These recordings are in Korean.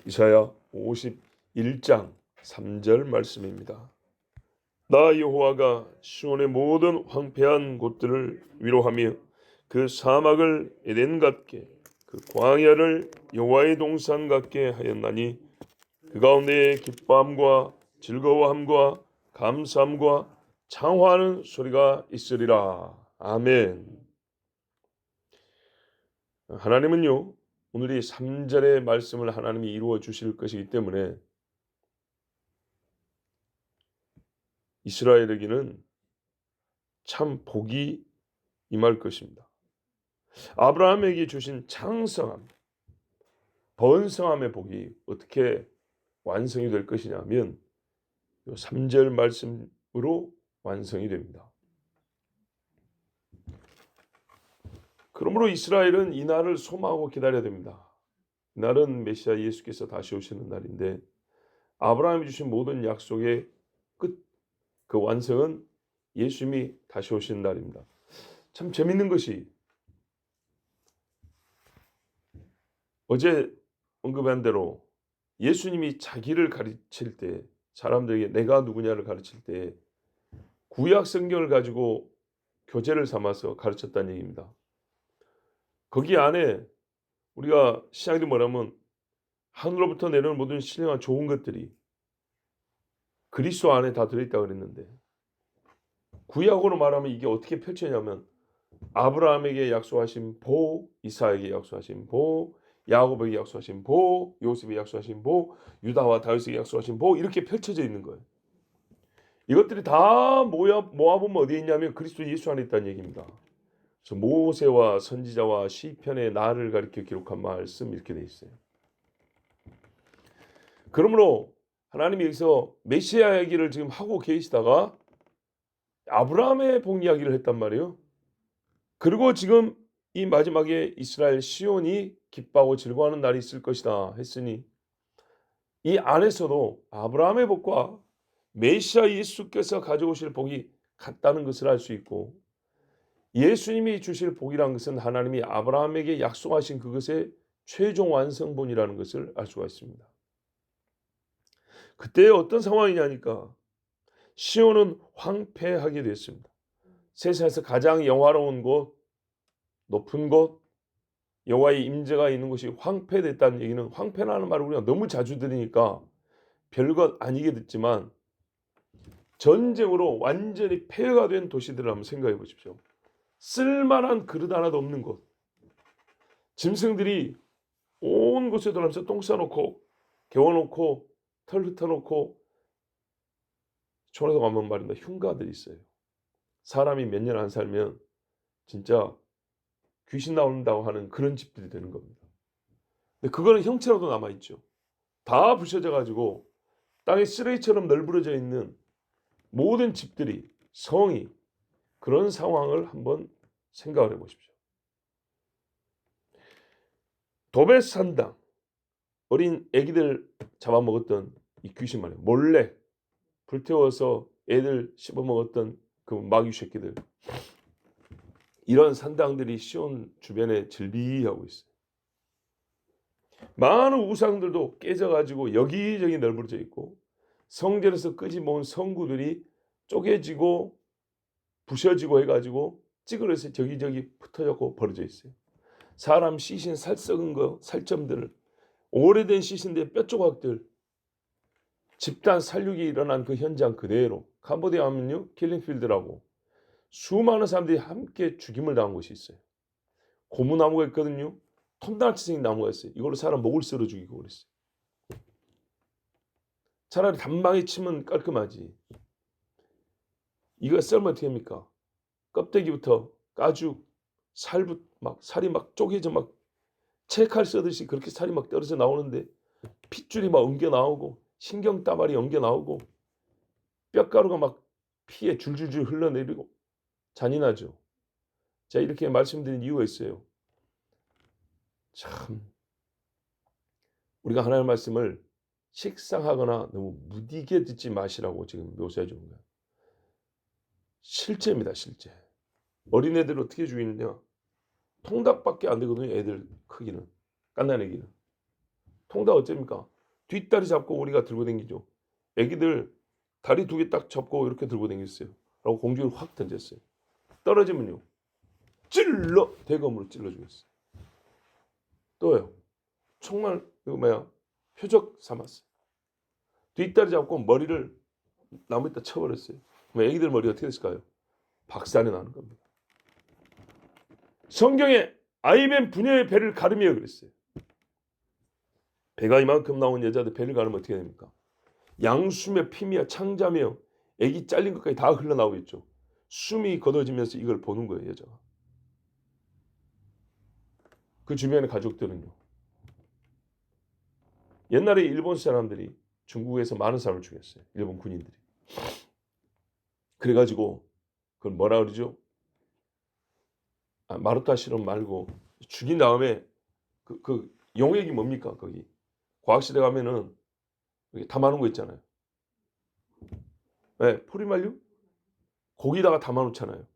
이사야 51장 3절 말씀입니다. 나 여호와가 시온의 모든 황폐한 곳들을 위로하며 그 사막을 에덴 같게 그 광야를 여호와의 동산 같게 하였나니 그 가운데에 기뻐함과 즐거워함과 감사함과 창화하는 소리가 있으리라. 아멘. 하나님은요, 오늘 이 3절의 말씀을 하나님이 이루어 주실 것이기 때문에 이스라엘에게는 참 복이 임할 것입니다. 아브라함에게 주신 창성함, 번성함의 복이 어떻게 완성이 될 것이냐면 3절 말씀으로 완성이 됩니다. 그러므로 이스라엘은 이 날을 소망하고 기다려야 됩니다. 이 날은 메시아 예수께서 다시 오시는 날인데 아브라함이 주신 모든 약속의 끝, 그 완성은 예수님이 다시 오시는 날입니다. 참 재밌는 것이 어제 언급한 대로 예수님이 자기를 가르칠 때 사람들에게 내가 누구냐를 가르칠 때 구약 성경을 가지고 교재를 삼아서 가르쳤다는 얘기입니다. 거기 안에 우리가 시작이 뭐냐면 하늘로부터 내려오는 모든 신령한 좋은 것들이 그리스도 안에 다 들어있다고 그랬는데 구약으로 말하면 이게 어떻게 펼쳐냐면 아브라함에게 약속하신 복, 이삭에게 약속하신 복, 야곱에게 약속하신 복, 요셉에게 약속하신 복, 유다와 다윗에게 약속하신 복 이렇게 펼쳐져 있는 거예요. 이것들이 다 모아보면 어디에 있냐면 그리스도 예수 안에 있다는 얘기입니다. 그래서 모세와 선지자와 시편의 나를 가리켜 기록한 말씀 이렇게 돼 있어요. 그러므로 하나님이 여기서 메시아 이야기를 지금 하고 계시다가 아브라함의 복 이야기를 했단 말이에요. 그리고 지금 이 마지막에 이스라엘 시온이 기뻐하고 즐거워하는 날이 있을 것이다 했으니 이 안에서도 아브라함의 복과 메시아 예수께서 가져오실 복이 같다는 것을 알 수 있고 예수님이 주실 복이라는 것은 하나님이 아브라함에게 약속하신 그것의 최종 완성본이라는 것을 알 수가 있습니다. 그때 어떤 상황이냐니까 시온은 황폐하게 됐습니다. 세상에서 가장 영화로운 곳, 높은 곳, 여호와의 임재가 있는 곳이 황폐됐다는 얘기는 황폐라는 말을 우리가 너무 자주 들으니까 별것 아니게 듣지만 전쟁으로 완전히 폐허가 된 도시들을 한번 생각해 보십시오. 쓸만한 그릇 하나도 없는 곳. 짐승들이 온 곳에 돌아면서 똥 싸놓고 개워놓고 털 흩어놓고 촌에서 가면 말입니다. 흉가들이 있어요. 사람이 몇 년 안 살면 진짜 귀신 나온다고 하는 그런 집들이 되는 겁니다. 근데 그거는 형체라도 남아있죠. 다 부셔져 가지고 땅에 쓰레기처럼 널브러져 있는 모든 집들이 성이 그런 상황을 한번 생각을 해보십시오. 도베 산당 어린 애기들 잡아먹었던 이 귀신 말이에요. 몰래 불태워서 애들 씹어먹었던 그 마귀 새끼들. 이런 산당들이 시온 주변에 즐비하고 있어요. 많은 우상들도 깨져가지고 여기저기 널브러져 있고 성전에서 끄집어온 성구들이 쪼개지고 부셔지고 해가지고 찌그러서 저기저기 흩어졌고 버려져 있어요. 사람 시신 살 썩은 거 살점들 오래된 시신들의 뼈 조각들 집단 살육이 일어난 그 현장 그대로 캄보디아 하면요 킬링필드라고 수많은 사람들이 함께 죽임을 당한 곳이 있어요. 고무나무가 있거든요. 톱날치 생긴 나무가 있어요. 이걸로 사람 목을 썰어 죽이고 그랬어요. 차라리 단방에 치면 깔끔하지. 이거 썰면 어떻게 합니까? 껍데기부터 가죽, 살부 막 살이 막 쪼개져 막 채칼 써듯이 그렇게 살이 막 떨어져 나오는데 핏줄이 막 엉겨 나오고 신경 따발이 엉겨 나오고 뼈가루가 막 피에 줄줄줄 흘러내리고 잔인하죠. 제가 이렇게 말씀드린 이유가 있어요. 참 우리가 하나님의 말씀을 식상하거나 너무 무디게 듣지 마시라고 지금 묘사해 주는 거예요. 실제입니다, 실제. 어린애들 어떻게 죽이느냐? 통닭밖에 안 되거든요, 애들 크기는. 갓난애기는. 통닭 어쩝니까? 뒷다리 잡고 우리가 들고 다니죠. 애기들 다리 2개 딱 잡고 이렇게 들고 다녔어요. 라고 공중에 확 던졌어요. 떨어지면요. 찔러 대검으로 찔러 주겠어요. 또요. 정말 이거 뭐야? 표적 삼았어요. 뒷다리 잡고 머리를 나무에다 쳐버렸어요. 그럼 애기들 머리 어떻게 됐을까요? 박살이 나는 겁니다. 성경에 아이맨 부녀의 배를 가르며 그랬어요. 배가 이만큼 나온 여자들 배를 가르면 어떻게 됩니까? 양수며 피며 창자며 애기 잘린 것까지 다 흘러나오겠죠. 숨이 걷어지면서 이걸 보는 거예요, 여자가. 그 주변의 가족들은요. 옛날에 일본 사람들이 중국에서 많은 사람을 죽였어요. 일본 군인들이. 그래가지고 그걸 뭐라 그러죠? 마루타 실험 말고 죽인 다음에 그 용액이 뭡니까? 거기 과학실에 가면은 여기 담아놓은 거 있잖아요. 네, 포리말륨? 거기다가 담아놓잖아요.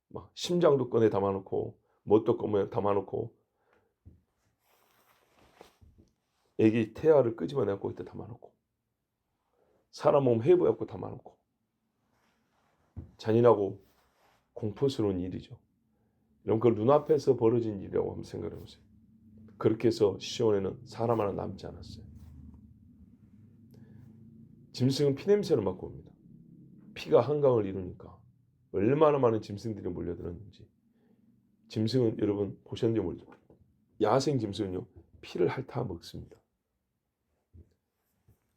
막 심장도 꺼내 담아놓고 뭣도 꺼내 담아놓고 애기 태아를 끄집어내고 이때 담아놓고 사람 몸 해부해갖고 담아놓고 잔인하고 공포스러운 일이죠. 이런 걸 눈앞에서 벌어진 일이라고 한번 생각해 보세요. 그렇게 해서 시온에는 사람 하나 남지 않았어요. 짐승은 피냄새를 맡고 옵니다. 피가 한강을 이루니까 얼마나 많은 짐승들이 몰려들었는지. 짐승은 여러분 보셨는지 모르죠. 야생 짐승은요 피를 핥아 먹습니다.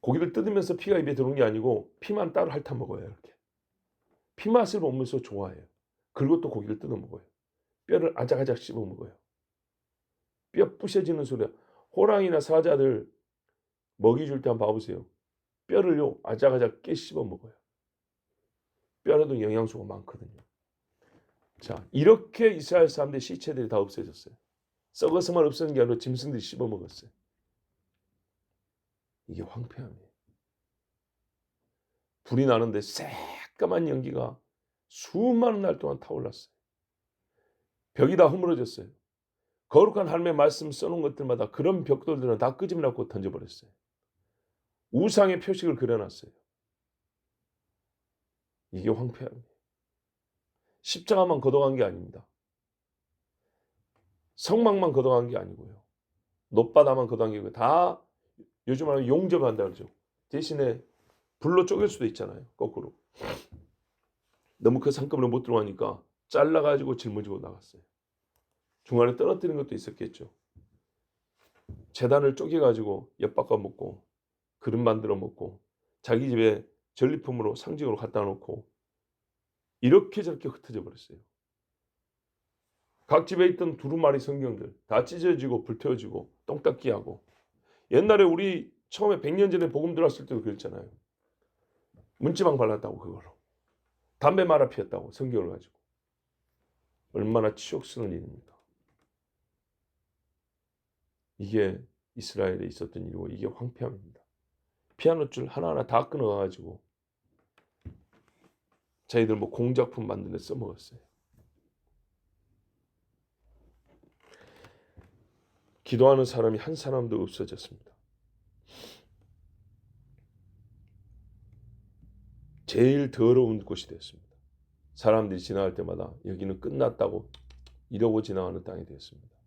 고기를 뜯으면서 피가 입에 들어오는 게 아니고 피만 따로 핥아 먹어요. 이렇게 피 맛을 보면서 좋아해요. 그리고 또 고기를 뜯어 먹어요. 뼈를 아작아작 씹어 먹어요. 뼈 부셔지는 소리야. 호랑이나 사자들 먹이 줄 때 한번 봐보세요. 뼈를요 아작아작 깨 씹어 먹어요. 뼈에도 영양소가 많거든요. 자, 이렇게 이스라엘 사람들의 시체들이 다 없어졌어요. 썩어서만 없어진 게 아니라 짐승들이 씹어 먹었어요. 이게 황폐함이에요. 불이 나는데 새까만 연기가 수많은 날 동안 타올랐어요. 벽이 다 허물어졌어요. 거룩한 하나님의 말씀 써놓은 것들마다 그런 벽돌들은 다 끄집어내고 던져버렸어요. 우상의 표식을 그려놨어요. 이게 황폐함이에요. 십자가만 걷어간 게 아닙니다. 성막만 걷어간 게 아니고요. 놋바다만 걷어간 게 아니고 다 요즘 말하면 용접한다 그러죠. 대신에 불로 쪼갤 수도 있잖아요. 거꾸로. 너무 그 상급으로 못 들어가니까 잘라가지고 짊어지고 나갔어요. 중간에 떨어뜨리는 것도 있었겠죠. 재단을 쪼개가지고 엿바꿔 먹고 그릇 만들어 먹고 자기 집에 전리품으로 상징으로 갖다 놓고 이렇게 저렇게 흩어져 버렸어요. 각 집에 있던 두루마리 성경들 다 찢어지고 불태워지고 똥닦기하고 옛날에 우리 처음에 100년 전에 복음 들어왔을 때도 그랬잖아요. 문지방 발랐다고 그걸로. 담배 말아 피웠다고 성경을 가지고. 얼마나 치욕스러운 일입니까. 이게 이스라엘에 있었던 일이고 이게 황폐함입니다. 피아노 줄 하나하나 다 끊어가지고 자기들 뭐 공작품 만드는 데 써먹었어요. 기도하는 사람이 한 사람도 없어졌습니다. 제일 더러운 곳이 됐습니다. 사람들이 지나갈 때마다 여기는 끝났다고 이러고 지나가는 땅이 되었습니다.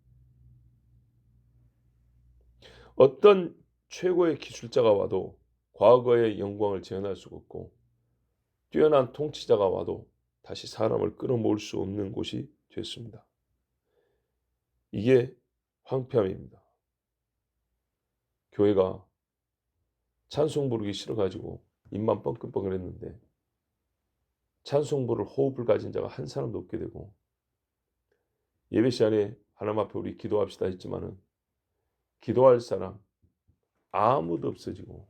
어떤 최고의 기술자가 와도 과거의 영광을 재현할 수가 없고 뛰어난 통치자가 와도 다시 사람을 끌어모을 수 없는 곳이 됐습니다. 이게 황폐함입니다. 교회가 찬송 부르기 싫어가지고 입만 뻥긋뻥긋 했는데 찬송 부를 호흡을 가진 자가 한 사람도 없게 되고 예배 시간에 하나님 앞에 우리 기도합시다 했지만은 기도할 사람 아무도 없어지고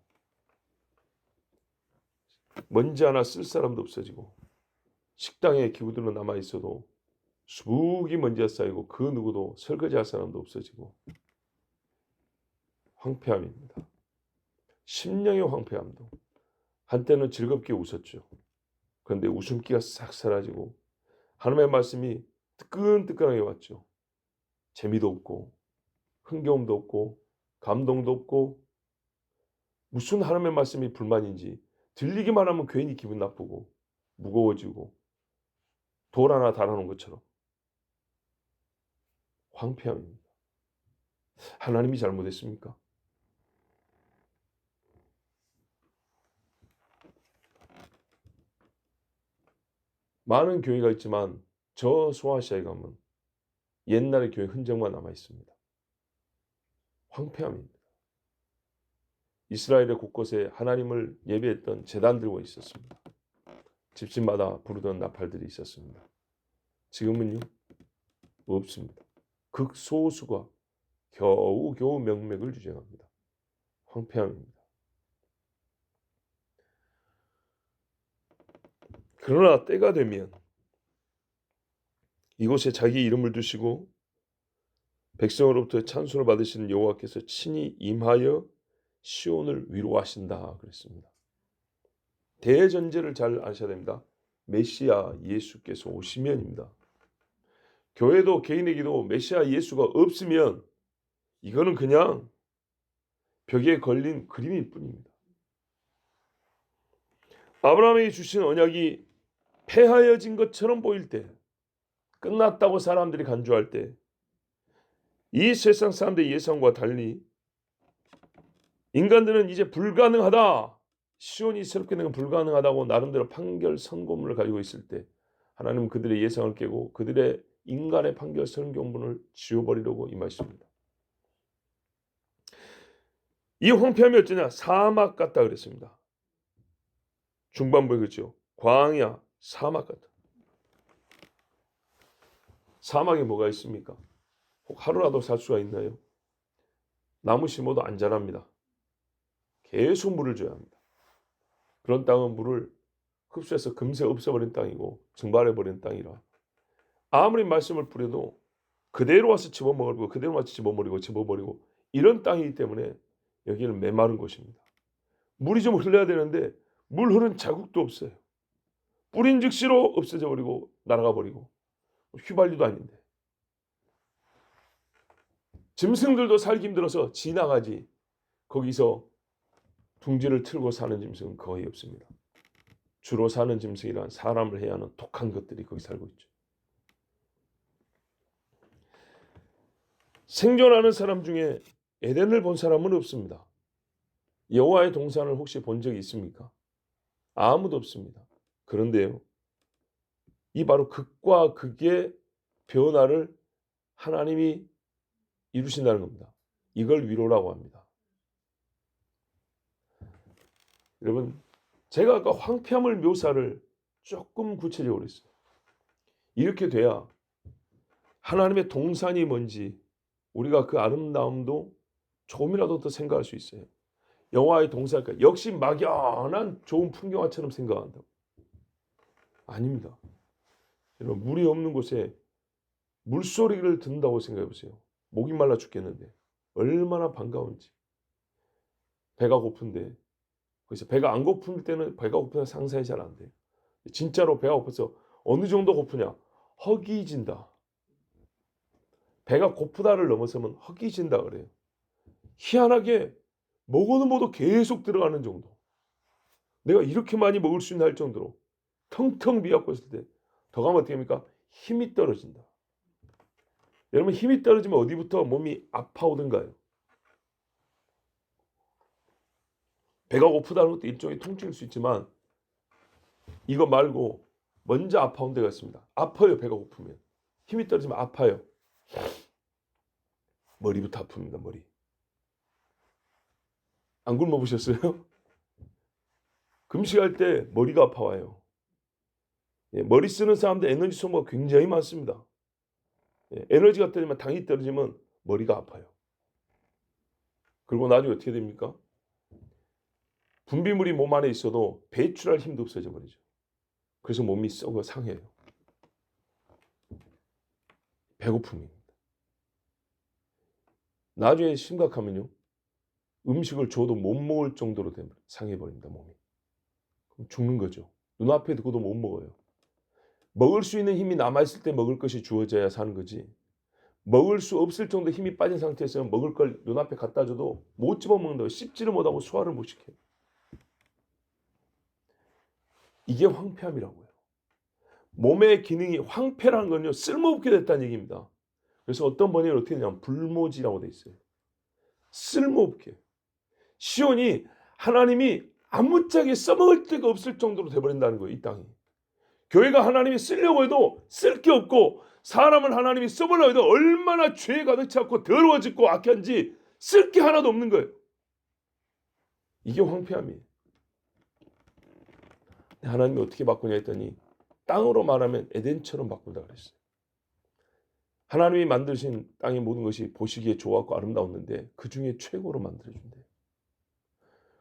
먼지 하나 쓸 사람도 없어지고 식당에 기구들은 남아있어도 수북이 먼지가 쌓이고 그 누구도 설거지할 사람도 없어지고 황폐함입니다. 심령의 황폐함도 한때는 즐겁게 웃었죠. 그런데 웃음기가 싹 사라지고 하나님의 말씀이 뜨끈뜨끈하게 왔죠. 재미도 없고 흥겨움도 없고 감동도 없고 무슨 하나님의 말씀이 불만인지 들리기만 하면 괜히 기분 나쁘고 무거워지고 돌 하나 달아놓은 것처럼 황폐함입니다. 하나님이 잘못했습니까? 많은 교회가 있지만 저 소아시아에 가면 옛날의 교회 흔적만 남아 있습니다. 황폐함입니다. 이스라엘의 곳곳에 하나님을 예배했던 제단들과 있었습니다. 집집마다 부르던 나팔들이 있었습니다. 지금은요, 없습니다. 극소수가 겨우 명맥을 주장합니다. 황폐함입니다. 그러나 때가 되면 이곳에 자기 이름을 두시고 백성으로부터 찬송을 받으시는 여호와께서 친히 임하여 시온을 위로하신다 그랬습니다. 대전제를 잘 아셔야 됩니다. 메시아 예수께서 오시면입니다. 교회도 개인에게도 메시아 예수가 없으면 이거는 그냥 벽에 걸린 그림일 뿐입니다. 아브라함에게 주신 언약이 폐하여진 것처럼 보일 때, 끝났다고 사람들이 간주할 때, 이 세상 사람들의 예상과 달리 인간들은 이제 불가능하다, 시온이 새롭게 된 건 불가능하다고 나름대로 판결 선고문을 가지고 있을 때 하나님은 그들의 예상을 깨고 그들의 인간의 판결 선고문을 지워버리려고 임하십니다. 이 황폐함이 어쩌냐? 사막 같다 그랬습니다. 중반부에 그렇죠. 광야, 사막 같다. 사막에 뭐가 있습니까? 혹 하루라도 살 수가 있나요? 나무 심어도 안 자랍니다. 계속 물을 줘야 합니다. 그런 땅은 물을 흡수해서 금세 없애버린 땅이고 증발해버린 땅이라 아무리 말씀을 뿌려도 그대로 와서 집어먹고 그대로 와서 집어버리고 이런 땅이기 때문에 여기는 메마른 곳입니다. 물이 좀 흘러야 되는데 물 흐른 자국도 없어요. 뿌린 즉시로 없어져 버리고 날아가 버리고 휘발유도 아닌데 짐승들도 살기 힘들어서 지나가지 거기서 둥지를 틀고 사는 짐승은 거의 없습니다. 주로 사는 짐승이란 사람을 해야 하는 독한 것들이 거기 살고 있죠. 생존하는 사람 중에 에덴을 본 사람은 없습니다. 여호와의 동산을 혹시 본 적이 있습니까? 아무도 없습니다. 그런데요, 이 바로 극과 극의 변화를 하나님이 이루신다는 겁니다. 이걸 위로라고 합니다. 여러분, 제가 아까 황폐함을 묘사를 조금 구체적으로 했어요. 이렇게 돼야 하나님의 동산이 뭔지 우리가 그 아름다움도 조금이라도 더 생각할 수 있어요. 여호와의 동산일까? 역시 막연한 좋은 풍경화처럼 생각한다고. 아닙니다. 여러분, 물이 없는 곳에 물소리를 듣는다고 생각해 보세요. 목이 말라 죽겠는데 얼마나 반가운지. 배가 고픈데 그래서 배가 안 고플 때는 배가 고프면 상상이 잘 안 돼요. 진짜로 배가 고파서 어느 정도 고프냐? 허기진다. 배가 고프다를 넘어서면 허기진다 그래요. 희한하게 먹어도 뭐도 계속 들어가는 정도. 내가 이렇게 많이 먹을 수 있나 할 정도로 텅텅 비었고 있을 때 더 가면 어떻게 합니까? 힘이 떨어진다. 여러분, 힘이 떨어지면 어디부터 몸이 아파오던가요? 배가 고프다는 것도 일종의 통증일 수 있지만 이거 말고 먼저 아파온 데가 있습니다. 아파요. 배가 고프면. 힘이 떨어지면 아파요. 머리부터 아픕니다. 머리. 안 굶어 보셨어요? 금식할 때 머리가 아파와요. 머리 쓰는 사람들 에너지 소모가 굉장히 많습니다. 에너지가 떨어지면 당이 떨어지면 머리가 아파요. 그리고 나중에 어떻게 됩니까? 분비물이 몸 안에 있어도 배출할 힘도 없어져 버리죠. 그래서 몸이 썩어 상해요. 배고픔입니다. 나중에 심각하면요, 음식을 줘도 못 먹을 정도로 상해버립니다. 몸이. 그럼 죽는 거죠. 눈앞에 두고도 못 먹어요. 먹을 수 있는 힘이 남아있을 때 먹을 것이 주어져야 사는 거지, 먹을 수 없을 정도 힘이 빠진 상태에서 먹을 걸 눈앞에 갖다 줘도 못 집어먹는다고, 씹지를 못하고 소화를 못 시켜요. 이게 황폐함이라고요. 몸의 기능이 황폐라는 건요, 쓸모없게 됐다는 얘기입니다. 그래서 어떤 번역은 어떻게 되냐면 불모지라고 돼 있어요. 쓸모없게. 시온이 하나님이 아무짝에 써먹을 데가 없을 정도로 돼버린다는 거예요. 이 땅이. 교회가 하나님이 쓰려고 해도 쓸 게 없고, 사람을 하나님이 써보려고 해도 얼마나 죄에 가득 찼고 더러워졌고 악한지 쓸 게 하나도 없는 거예요. 이게 황폐함이에요. 하나님이 어떻게 바꾸냐 했더니 땅으로 말하면 에덴처럼 바꾼다 그랬어요. 하나님이 만드신 땅의 모든 것이 보시기에 좋았고 아름다웠는데 그 중에 최고로 만들어준대요.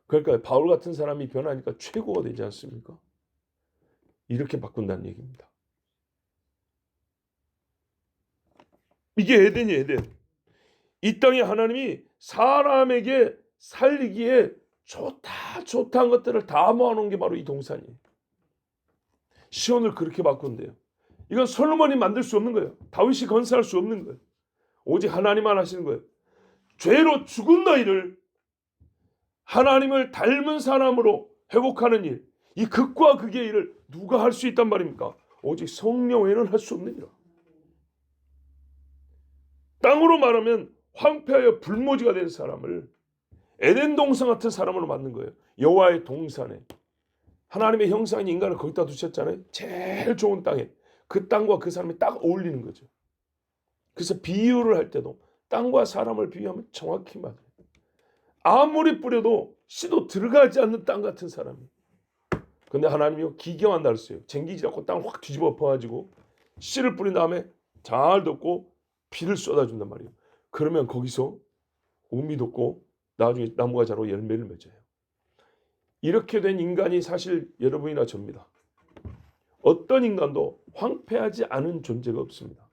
그러니까 바울 같은 사람이 변하니까 최고가 되지 않습니까? 이렇게 바꾼다는 얘기입니다. 이게 에덴이에요, 에덴. 이 땅에 하나님이 사람에게 살기에 좋다한 것들을 다 모아놓은 게 바로 이 동산이에요. 시온을 그렇게 바꾼대요. 이건 솔로몬이 만들 수 없는 거예요. 다윗이 건설할 수 없는 거예요. 오직 하나님만 하시는 거예요. 죄로 죽은 너희를 하나님을 닮은 사람으로 회복하는 일, 이 극과 극의 일을 누가 할 수 있단 말입니까? 오직 성령 외에는 할 수 없는 일이라. 땅으로 말하면 황폐하여 불모지가 된 사람을 에덴 동산 같은 사람으로 만든 거예요. 여호와의 동산에 하나님의 형상인 인간을 거기다 두셨잖아요. 제일 좋은 땅에 그 땅과 그 사람이 딱 어울리는 거죠. 그래서 비유를 할 때도 땅과 사람을 비유하면 정확히 맞아요. 아무리 뿌려도 씨도 들어가지 않는 땅 같은 사람이. 근데 하나님이 기경한다 그랬어요. 쟁기지라고 땅을 확 뒤집어 엎어가지고 씨를 뿌린 다음에 잘 덮고 비를 쏟아준단 말이에요. 그러면 거기서 우미 돋고 나중에 나무가 자라고 열매를 맺어요. 이렇게 된 인간이 사실 여러분이나 저입니다. 어떤 인간도 황폐하지 않은 존재가 없습니다.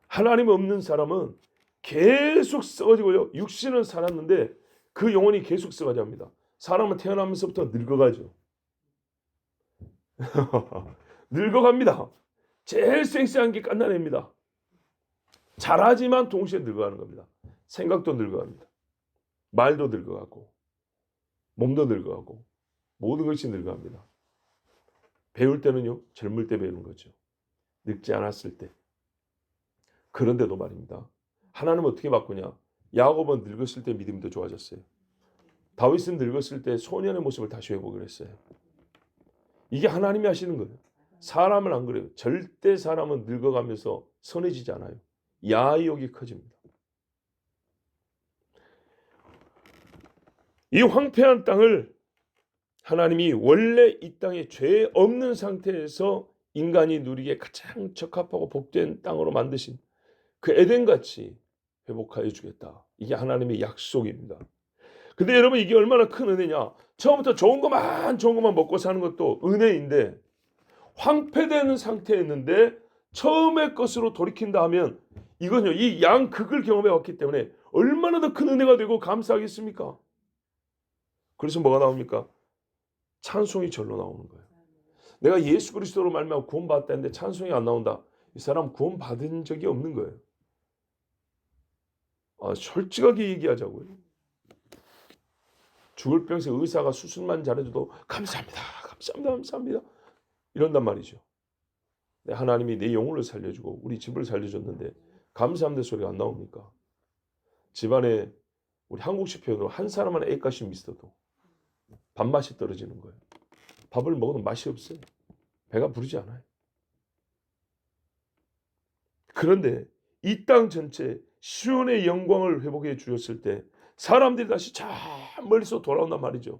하나님 없는 사람은 계속 썩어지고요. 육신은 살았는데 그 영혼이 계속 썩어갑니다. 사람은 태어나면서부터 늙어가죠. 늙어갑니다. 제일 쌩쌩한 게 갓난애입니다. 잘하지만 동시에 늙어가는 겁니다. 생각도 늙어갑니다. 말도 늙어가고 몸도 늙어가고 모든 것이 늙어갑니다. 배울 때는요, 젊을 때 배우는 거죠. 늙지 않았을 때. 그런데도 말입니다. 하나님은 어떻게 바꾸냐? 야곱은 늙었을 때 믿음이 더 좋아졌어요. 다윗은 늙었을 때 소년의 모습을 다시 회복을 했어요. 이게 하나님이 하시는 거예요. 사람은 안 그래요. 절대 사람은 늙어가면서 선해지지 않아요. 야욕이 커집니다. 이 황폐한 땅을 하나님이 원래 이 땅에 죄 없는 상태에서 인간이 누리기에 가장 적합하고 복된 땅으로 만드신 그 에덴같이 회복하여 주겠다. 이게 하나님의 약속입니다. 근데 여러분, 이게 얼마나 큰 은혜냐. 처음부터 좋은 것만 먹고 사는 것도 은혜인데, 황폐되는 상태였는데 처음의 것으로 돌이킨다 하면 이건요, 이 양극을 경험해 왔기 때문에 얼마나 더 큰 은혜가 되고 감사하겠습니까? 그래서 뭐가 나옵니까? 찬송이 절로 나오는 거예요. 내가 예수 그리스도로 말미암아 구원받았다는데 찬송이 안 나온다. 이 사람 구원받은 적이 없는 거예요. 솔직하게 얘기하자고요. 죽을 병세 의사가 수술만 잘해줘도 감사합니다 이런단 말이죠. 하나님이 내 영혼을 살려주고 우리 집을 살려줬는데 감사합니다 소리가 안 나옵니까? 집안에 우리 한국식 표현으로 한 사람만 애가심 있어도 밥맛이 떨어지는 거예요. 밥을 먹어도 맛이 없어요. 배가 부르지 않아요. 그런데 이 땅 전체 시온의 영광을 회복해 주셨을 때 사람들이 다시 저 멀리서 돌아온단 말이죠.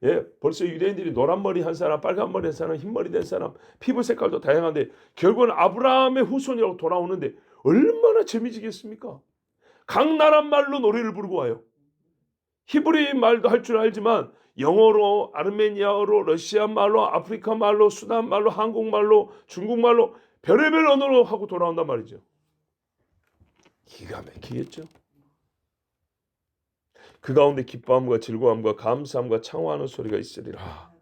예, 벌써 유대인들이 노란 머리 한 사람, 빨간 머리 한 사람, 흰 머리 된 사람, 피부 색깔도 다양한데 결국은 아브라함의 후손이라고 돌아오는데 얼마나 재미지겠습니까? 각 나라 말로 노래를 부르고 와요. 히브리 말도 할 줄 알지만 영어로, 아르메니아어로, 러시아 말로, 아프리카 말로, 수단 말로, 한국말로, 중국말로 별의별 언어로 하고 돌아온단 말이죠. 기가 막히겠죠. 그 가운데 기뻐함과 즐거움과 감사함과 창호하는 소리가 있으리라.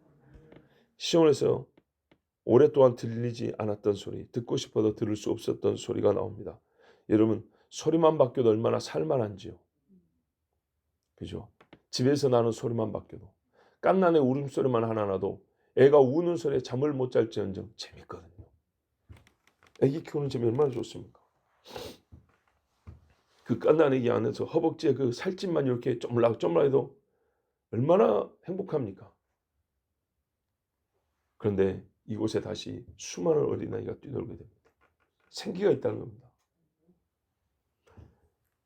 시온에서 오랫동안 들리지 않았던 소리, 듣고 싶어도 들을 수 없었던 소리가 나옵니다. 여러분, 소리만 바뀌어도 얼마나 살만한지요. 그죠? 집에서 나는 소리만 바뀌어도, 갓난의 울음소리만 하나 나도 애가 우는 소리에 잠을 못 잘지언정 재밌거든요. 애기 키우는 재미 얼마나 좋습니까? 그 갓난 애기 안에서 허벅지에 그 살집만 이렇게 쪼물락쪼물락해도 얼마나 행복합니까? 그런데 이곳에 다시 수많은 어린아이가 뛰놀게 됩니다. 생기가 있다는 겁니다.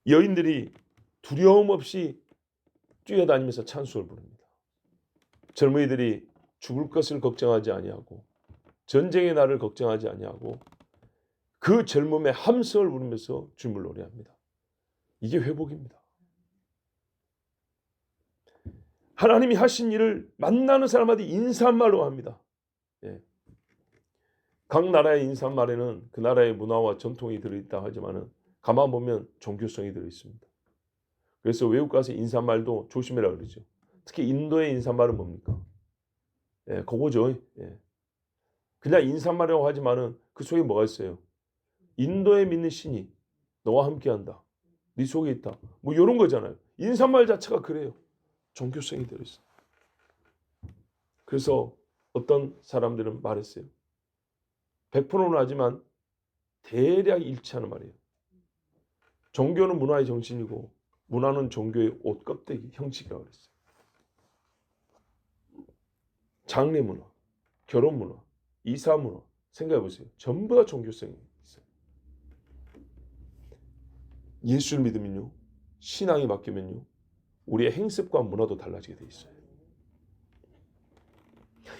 여인들이 두려움 없이 뛰어다니면서 찬송을 부릅니다. 젊은이들이 죽을 것을 걱정하지 아니하고 전쟁의 날을 걱정하지 아니하고 그 젊음의 함성을 부르면서 주님을 노래합니다. 이게 회복입니다. 하나님이 하신 일을 만나는 사람마다 인사말로 합니다. 예. 각 나라의 인사말에는 그 나라의 문화와 전통이 들어있다 하지만은 가만 보면 종교성이 들어있습니다. 그래서 외국 가서 인사말도 조심해라 그러죠. 특히 인도의 인사말은 뭡니까? 예, 그거죠. 예. 그냥 인사말이라고 하지만은 그 속에 뭐가 있어요? 인도에 믿는 신이 너와 함께한다. 네 속에 있다. 뭐 이런 거잖아요. 인사말 자체가 그래요. 종교성이 들어있어. 그래서 어떤 사람들은 말했어요. 100%는 하지만 대략 일치하는 말이에요. 종교는 문화의 정신이고 문화는 종교의 옷 껍데기 형식이라고 그랬어요. 장례 문화, 결혼 문화, 이사 문화 생각해 보세요. 전부 다 종교성이 있어요. 예수를 믿으면요, 신앙이 바뀌면요, 우리의 행습과 문화도 달라지게 돼 있어요.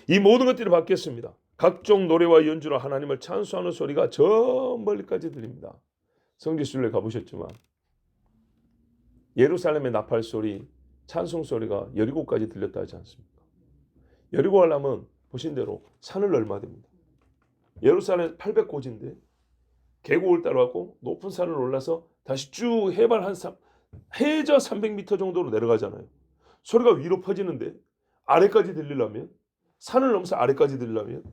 이 모든 것들이 바뀌었습니다. 각종 노래와 연주로 하나님을 찬송하는 소리가 저 멀리까지 들립니다. 성지순례 가보셨지만 예루살렘의 나팔 소리, 찬송 소리가 여리고까지 들렸다 하지 않습니까? 여리고 가려면 보신 대로 산을 얼마 됩니다. 예루살렘 800고지인데 계곡을 따라가고 높은 산을 올라서 다시 쭉 해저 300m 정도로 내려가잖아요. 소리가 위로 퍼지는데 아래까지 들리려면, 산을 넘어서 아래까지 들리려면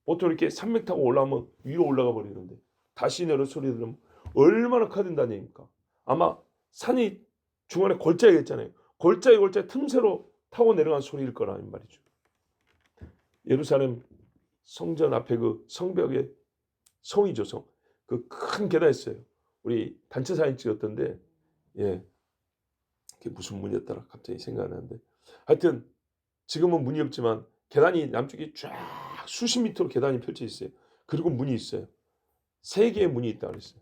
보통 이렇게 산맥 타고 올라오면 위로 올라가 버리는데 다시 내려 소리 들으면 얼마나 커진다는 얘기입니까? 아마 산이 중간에 골짜기가 있잖아요. 골짜기 틈새로 타고 내려간 소리일 거라는 말이죠. 예루살렘 성전 앞에 그 성벽에 성이죠, 성. 그 큰 계단 있어요. 우리 단체 사진 찍었던데, 예, 그게 무슨 문이었더라 갑자기 생각이 나는데, 하여튼 지금은 문이 없지만 계단이 남쪽에 쫙 수십 미터로 계단이 펼쳐 있어요. 그리고 문이 있어요. 3개의 문이 있다 그랬어요.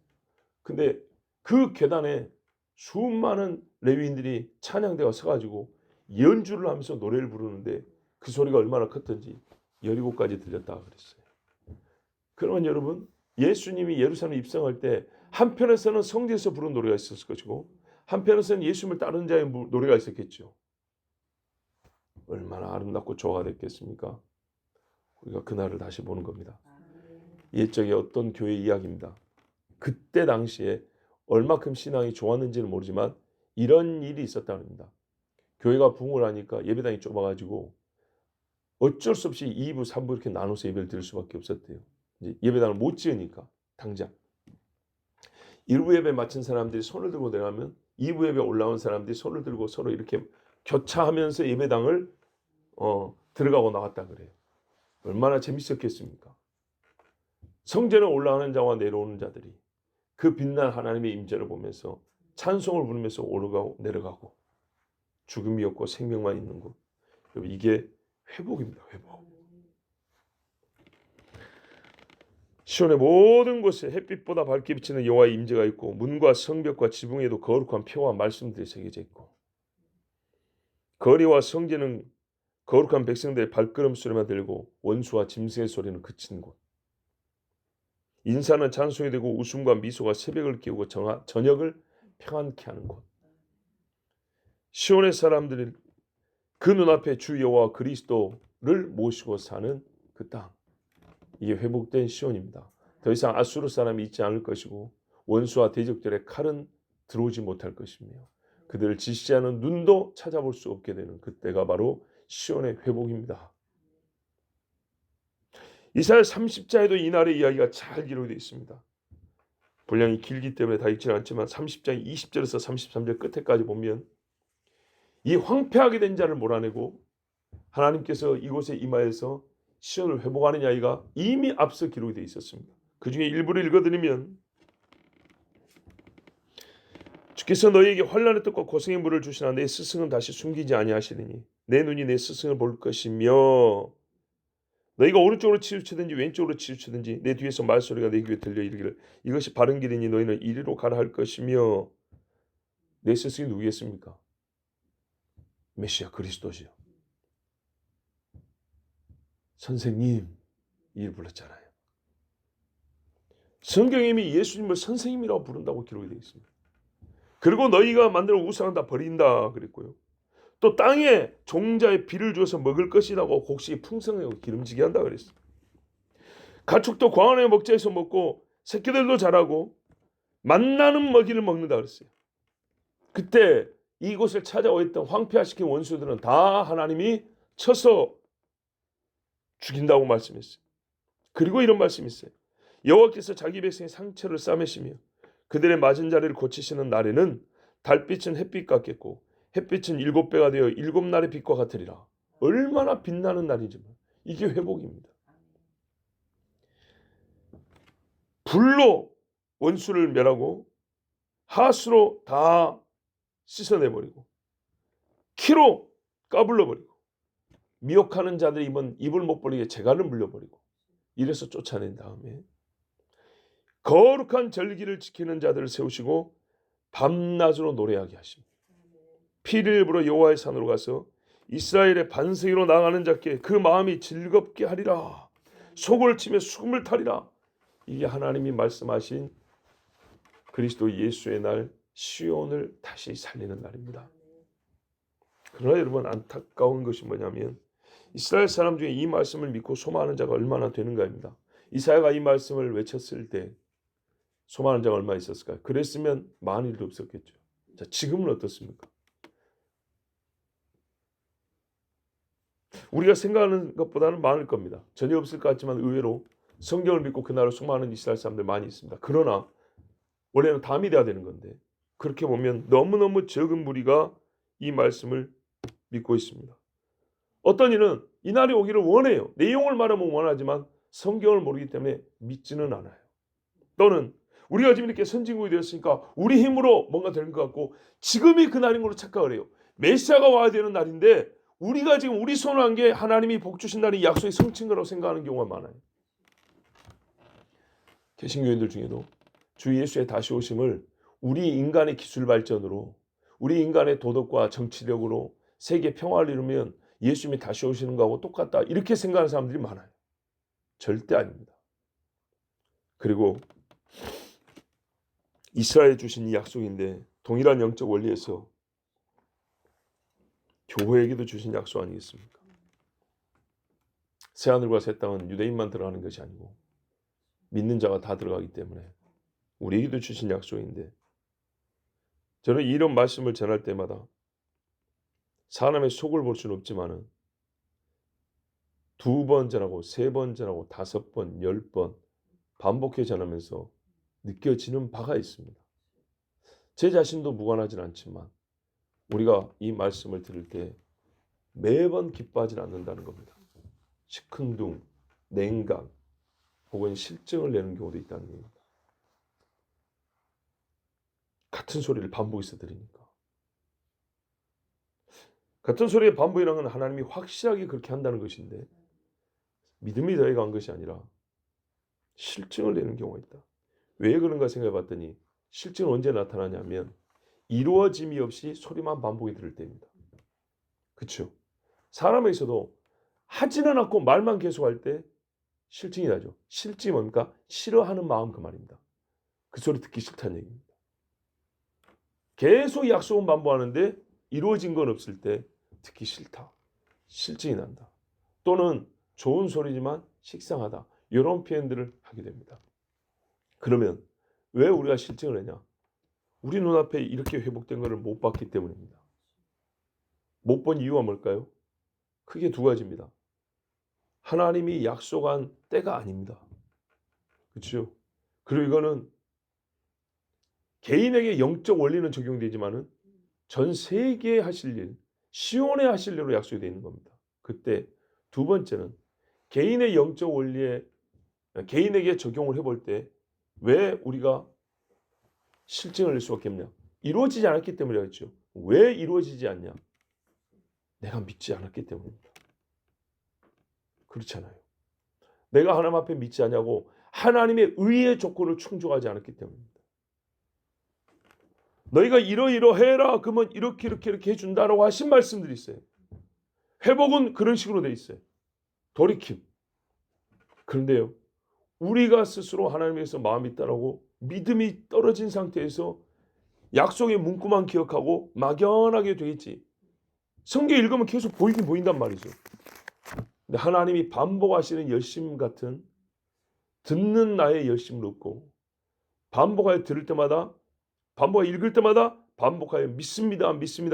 근데 그 계단에 수많은 레위인들이 찬양대가 서가지고 연주를 하면서 노래를 부르는데 그 소리가 얼마나 컸던지 여리고까지 들렸다 그랬어요. 그러면 여러분, 예수님이 예루살렘에 입성할 때 한편에서는 성지에서 부른 노래가 있었을 것이고 한편에서는 예수님을 따르는 자의 노래가 있었겠죠. 얼마나 아름답고 조화가 됐겠습니까? 우리가 그날을 다시 보는 겁니다. 옛적의 어떤 교회 이야기입니다. 그때 당시에 얼마큼 신앙이 좋았는지는 모르지만 이런 일이 있었다는 겁니다. 교회가 부흥을 하니까 예배당이 좁아가지고 어쩔 수 없이 2부, 3부 이렇게 나눠서 예배를 드릴 수밖에 없었대요. 이제 예배당을 못 지으니까 당장. 1부 예배 마친 사람들이 손을 들고 내려가면 2부 예배 올라온 사람들이 손을 들고 서로 이렇게 교차하면서 예배당을 들어가고 나왔다 그래요. 얼마나 재밌었겠습니까? 성전에 올라가는 자와 내려오는 자들이 그 빛난 하나님의 임재를 보면서 찬송을 부르면서 오르고 내려가고 죽음이 없고 생명만 있는 곳. 이게 회복입니다. 회복. 시온의 모든 곳에 햇빛보다 밝게 비치는 여호와의 임재가 있고 문과 성벽과 지붕에도 거룩한 표와 말씀들이 새겨져 있고 거리와 성전은 거룩한 백성들의 발걸음 소리만 들고 원수와 짐승의 소리는 그친 곳. 인사는 찬송이 되고 웃음과 미소가 새벽을 깨우고 저녁을 평안케 하는 곳. 시온의 사람들이 그 눈앞에 주 여호와 그리스도를 모시고 사는 그 땅. 이게 회복된 시온입니다. 더 이상 아수르 사람이 있지 않을 것이고 원수와 대적들의 칼은 들어오지 못할 것이며 그들을 지시하는 눈도 찾아볼 수 없게 되는 그때가 바로 시온의 회복입니다. 이사야 30장에도 이날의 이야기가 잘 기록되어 있습니다. 분량이 길기 때문에 다 읽지는 않지만 30장 20절에서 33절 끝에까지 보면 이 황폐하게 된 자를 몰아내고 하나님께서 이곳에 임하여서 시온을 회복하는 이야기가 이미 앞서 기록이 되어 있었습니다. 그 중에 일부를 읽어드리면 주께서 너희에게 환난의 뜻과 고생의 물을 주시나 내 스승은 다시 숨기지 아니하시리니 내 눈이 내 스승을 볼 것이며 너희가 오른쪽으로 치우치든지 왼쪽으로 치우치든지 내 뒤에서 말소리가 내 귀에 들려 이르기를 이것이 바른 길이니 너희는 이리로 가라 할 것이며 내 스승이 누구겠습니까? 메시아 그리스도시요. 선생님 이를 불렀잖아요. 성경에 이미 예수님을 선생님이라고 부른다고 기록이 되어 있습니다. 그리고 너희가 만들어 우상은 다 버린다 그랬고요. 또 땅에 종자의 비를 주어서 먹을 것이라고 곡식이 풍성하고 기름지게 한다 그랬어요. 가축도 광원의 먹자에서 먹고 새끼들도 자라고 만나는 먹이를 먹는다 그랬어요. 그때 이곳을 찾아와 있던 황폐화시킨 원수들은 다 하나님이 쳐서 죽인다고 말씀했어요. 그리고 이런 말씀이 있어요. 여호와께서 자기 백성의 상처를 싸매시며 그들의 맞은 자리를 고치시는 날에는 달빛은 햇빛 같겠고 햇빛은 7배가 되어 7날의 빛과 같으리라. 얼마나 빛나는 날이지만 이게 회복입니다. 불로 원수를 멸하고 하수로 다 씻어내버리고 키로 까불러버리고 미혹하는 자들이 입을 못 벌리게 재갈을 물려버리고 이래서 쫓아낸 다음에 거룩한 절기를 지키는 자들을 세우시고 밤낮으로 노래하게 하십니다. 피를 불어 여호와의 산으로 가서 이스라엘의 반석이로 나가는 자께 그 마음이 즐겁게 하리라. 속을 치며 숨을 타리라. 이게 하나님이 말씀하신 그리스도 예수의 날 시온을 다시 살리는 날입니다. 그러나 여러분 안타까운 것이 뭐냐면 이스라엘 사람 중에 이 말씀을 믿고 소망하는 자가 얼마나 되는가입니다. 이사야가 이 말씀을 외쳤을 때 소망하는 자가 얼마나 있었을까요? 그랬으면 만일도 없었겠죠. 자, 지금은 어떻습니까? 우리가 생각하는 것보다는 많을 겁니다. 전혀 없을 것 같지만 의외로 성경을 믿고 그날을 소망하는 이스라엘 사람들 많이 있습니다. 그러나 원래는 다 믿어야 되는 건데 그렇게 보면 너무너무 적은 무리가 이 말씀을 믿고 있습니다. 어떤 이는 이 날이 오기를 원해요. 내용을 말하면 원하지만 성경을 모르기 때문에 믿지는 않아요. 또는 우리가 지금 이렇게 선진국이 되었으니까 우리 힘으로 뭔가 되는 것 같고 지금이 그 날인 걸로 착각을 해요. 메시아가 와야 되는 날인데 우리가 지금 우리 손을 한 게 하나님이 복 주신 날이 약속이 성취인 거라고 생각하는 경우가 많아요. 개신교인들 중에도 주 예수의 다시 오심을 우리 인간의 기술 발전으로 우리 인간의 도덕과 정치력으로 세계 평화를 이루면 예수님이 다시 오시는 거하고 똑같다 이렇게 생각하는 사람들이 많아요. 절대 아닙니다. 그리고 이스라엘에 주신 이 약속인데 동일한 영적 원리에서 교회에게도 주신 약속 아니겠습니까? 새하늘과 새 땅은 유대인만 들어가는 것이 아니고 믿는 자가 다 들어가기 때문에 우리에게도 주신 약속인데 저는 이런 말씀을 전할 때마다 사람의 속을 볼 수는 없지만은 2번 전하고 3번 전하고 5번, 10번 반복해 전하면서 느껴지는 바가 있습니다. 제 자신도 무관하진 않지만 우리가 이 말씀을 들을 때 매번 기뻐하지 않는다는 겁니다. 시큰둥, 냉각 혹은 실증을 내는 경우도 있다는 겁니다. 같은 소리를 반복해서 들으니까. 같은 소리의 반복이라는 건 하나님이 확실하게 그렇게 한다는 것인데 믿음이 더해간 것이 아니라 실증을 내는 경우가 있다. 왜 그런가 생각해 봤더니 실증은 언제 나타나냐면 이루어짐이 없이 소리만 반복이 들을 때입니다. 그렇죠? 사람에서도 하지는 않고 말만 계속할 때 실증이 나죠. 실증이 뭡니까? 싫어하는 마음 그 말입니다. 그 소리 듣기 싫다는 얘기입니다. 계속 약속은 반복하는데 이루어진 건 없을 때 듣기 싫다. 실증이 난다. 또는 좋은 소리지만 식상하다. 이런 표현들을 하게 됩니다. 그러면 왜 우리가 실증을 하냐? 우리 눈앞에 이렇게 회복된 것을 못 봤기 때문입니다. 못 본 이유가 뭘까요? 크게 2가지입니다. 하나님이 약속한 때가 아닙니다. 그렇죠? 그리고 이거는 개인에게 영적 원리는 적용되지만은 전 세계에 하실 일, 시온에 하실 일로 약속이 되어 있는 겁니다. 그때 두 번째는 개인의 영적 원리에 개인에게 적용을 해볼 때 왜 우리가 실증을 낼 수 없겠냐? 이루어지지 않았기 때문이었죠. 왜 이루어지지 않냐? 내가 믿지 않았기 때문입니다. 그렇잖아요. 내가 하나님 앞에 믿지 않냐고 하나님의 의의 조건을 충족하지 않았기 때문입니다. 너희가 이러이러해라 그러면 이렇게 해준다라고 하신 말씀들이 있어요. 회복은 그런 식으로 돼 있어요. 돌이킴. 그런데요. 우리가 스스로 하나님에서 마음이 따르고 믿음이 떨어진 상태에서 약속의 문구만 기억하고 막연하게 되겠지. 성경 읽으면 계속 보이긴 보인단 말이죠. 근데 하나님이 반복하시는 열심 같은 듣는 나의 열심을 얻고 반복하여 들을 때마다 반복하여 읽을 때마다 반복하여 믿습니다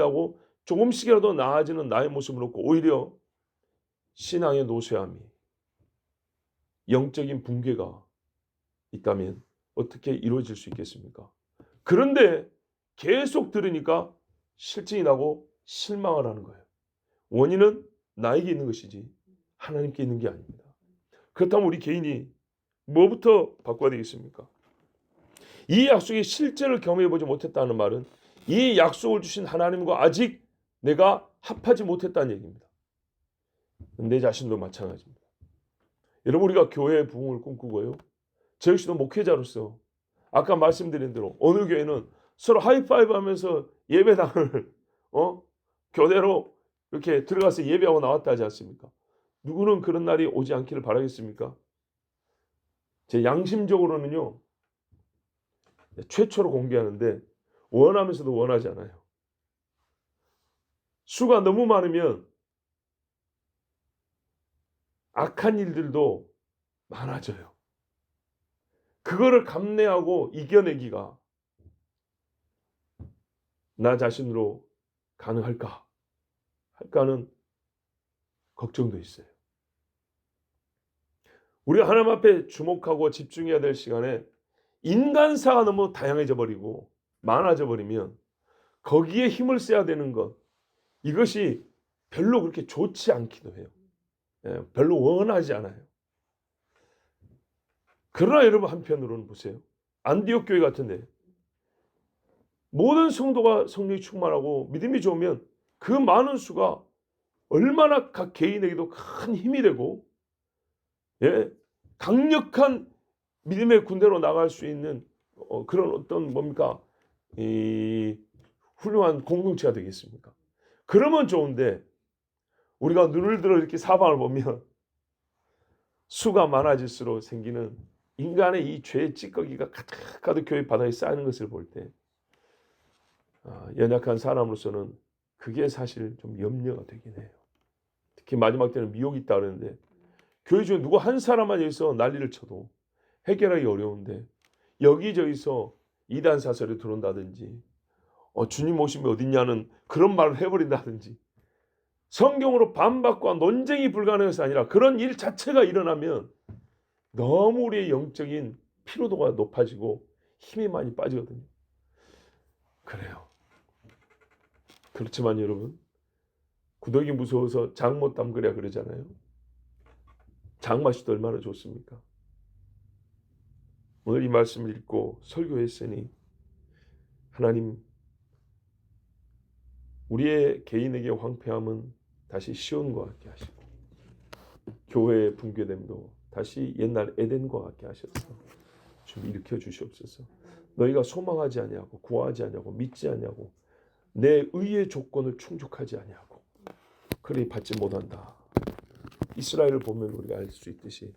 하고 조금씩이라도 나아지는 나의 모습을 얻고 오히려 신앙의 노쇠함이 영적인 붕괴가 있다면 어떻게 이루어질 수 있겠습니까? 그런데 계속 들으니까 실증이 나고 실망을 하는 거예요. 원인은 나에게 있는 것이지 하나님께 있는 게 아닙니다. 그렇다면 우리 개인이 뭐부터 바꿔야 되겠습니까? 이 약속의 실제를 경험해보지 못했다는 말은 이 약속을 주신 하나님과 아직 내가 합하지 못했다는 얘기입니다. 내 자신도 마찬가지입니다. 여러분 우리가 교회의 부흥을 꿈꾸고요. 저 역시도 목회자로서 아까 말씀드린 대로 어느 교회는 서로 하이파이브 하면서 예배당을 교대로 이렇게 들어가서 예배하고 나왔다 하지 않습니까? 누구는 그런 날이 오지 않기를 바라겠습니까? 제 양심적으로는요. 최초로 공개하는데 원하면서도 원하지 않아요. 수가 너무 많으면 악한 일들도 많아져요. 그거를 감내하고 이겨내기가 나 자신으로 가능할까? 할까는 걱정도 있어요. 우리가 하나님 앞에 주목하고 집중해야 될 시간에 인간사가 너무 다양해져 버리고 많아져 버리면 거기에 힘을 써야 되는 것 이것이 별로 그렇게 좋지 않기도 해요. 별로 원하지 않아요. 그러나 여러분 한편으로는 보세요. 안디옥 교회 같은데 모든 성도가 성령이 충만하고 믿음이 좋으면 그 많은 수가 얼마나 각 개인에게도 큰 힘이 되고 강력한 믿음의 군대로 나갈 수 있는 그런 어떤 뭡니까 이 훌륭한 공동체가 되겠습니까? 그러면 좋은데 우리가 눈을 들어 이렇게 사방을 보면 수가 많아질수록 생기는 인간의 이 죄의 찌꺼기가 가득 교회 바닥에 쌓이는 것을 볼 때 연약한 사람으로서는 그게 사실 좀 염려가 되긴 해요. 특히 마지막 때는 미혹이 있다 그러는데 교회 중에 누구 한 사람만 여기서 난리를 쳐도 해결하기 어려운데 여기저기서 이단 사설이 들어온다든지 주님 오심이 어딨냐는 그런 말을 해버린다든지 성경으로 반박과 논쟁이 불가능해서 아니라 그런 일 자체가 일어나면 너무 우리의 영적인 피로도가 높아지고 힘이 많이 빠지거든요. 그래요. 그렇지만 여러분 구더기 무서워서 장 못 담그랴 그러잖아요. 장맛이도 얼마나 좋습니까? 오늘 이 말씀을 읽고 설교했으니 하나님 우리의 개인에게 황폐함은 다시 시온과 같게 하시고 교회의 붕괴됨도 다시 옛날 에덴과 같게 하셔서 좀 일으켜 주시옵소서. 너희가 소망하지 아니하고 구하지 아니하고 믿지 아니하고 내 의의 조건을 충족하지 아니하고 그리 받지 못한다. 이스라엘을 보면 우리가 알 수 있듯이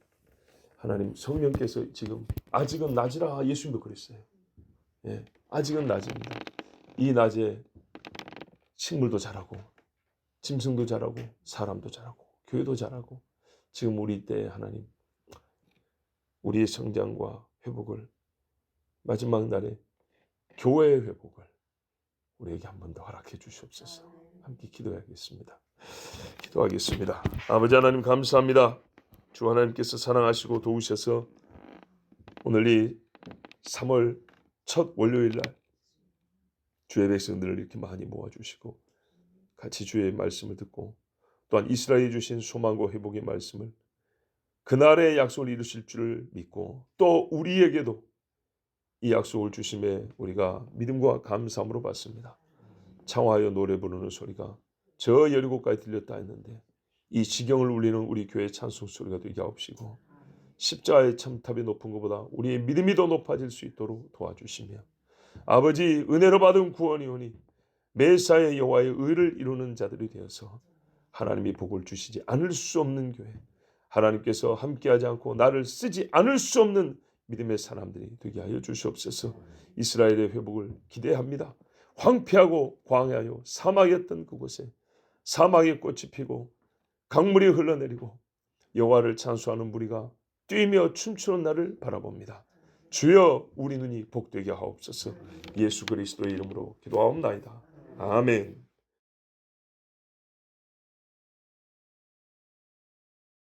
하나님 성령께서 지금 아직은 낮이라 예수님도 그랬어요. 아직은 낮입니다. 이 낮에 식물도 자라고 짐승도 자라고 사람도 자라고 교회도 자라고 지금 우리 때 하나님 우리의 성장과 회복을 마지막 날에 교회의 회복을 우리에게 한 번 더 허락해 주시옵소서. 함께 기도하겠습니다. 기도하겠습니다. 아버지 하나님 감사합니다. 주 하나님께서 사랑하시고 도우셔서 오늘 이 3월 첫 월요일 날 주의 백성들을 이렇게 많이 모아주시고 같이 주의 말씀을 듣고 또한 이스라엘이 주신 소망과 회복의 말씀을 그날의 약속을 이루실 줄을 믿고 또 우리에게도 이 약속을 주심에 우리가 믿음과 감사함으로 받습니다. 창화하여 노래 부르는 소리가 저 여리고까지 들렸다 했는데 이 지경을 울리는 우리 교회 찬송 소리가 되게 하옵시고 십자가의 첨탑이 높은 것보다 우리의 믿음이 더 높아질 수 있도록 도와주시며 아버지 은혜로 받은 구원이오니 매사에 여호와의 의를 이루는 자들이 되어서 하나님이 복을 주시지 않을 수 없는 교회, 하나님께서 함께하지 않고 나를 쓰지 않을 수 없는 믿음의 사람들이 되게 하여 주시옵소서. 이스라엘의 회복을 기대합니다. 황폐하고 광야요 사막이었던 그곳에 사막의 꽃이 피고 강물이 흘러내리고 여호와를 찬송하는 무리가 뛰며 춤추는 날을 바라봅니다. 주여 우리 눈이 복되게 하옵소서. 예수 그리스도의 이름으로 기도하옵나이다. 아멘.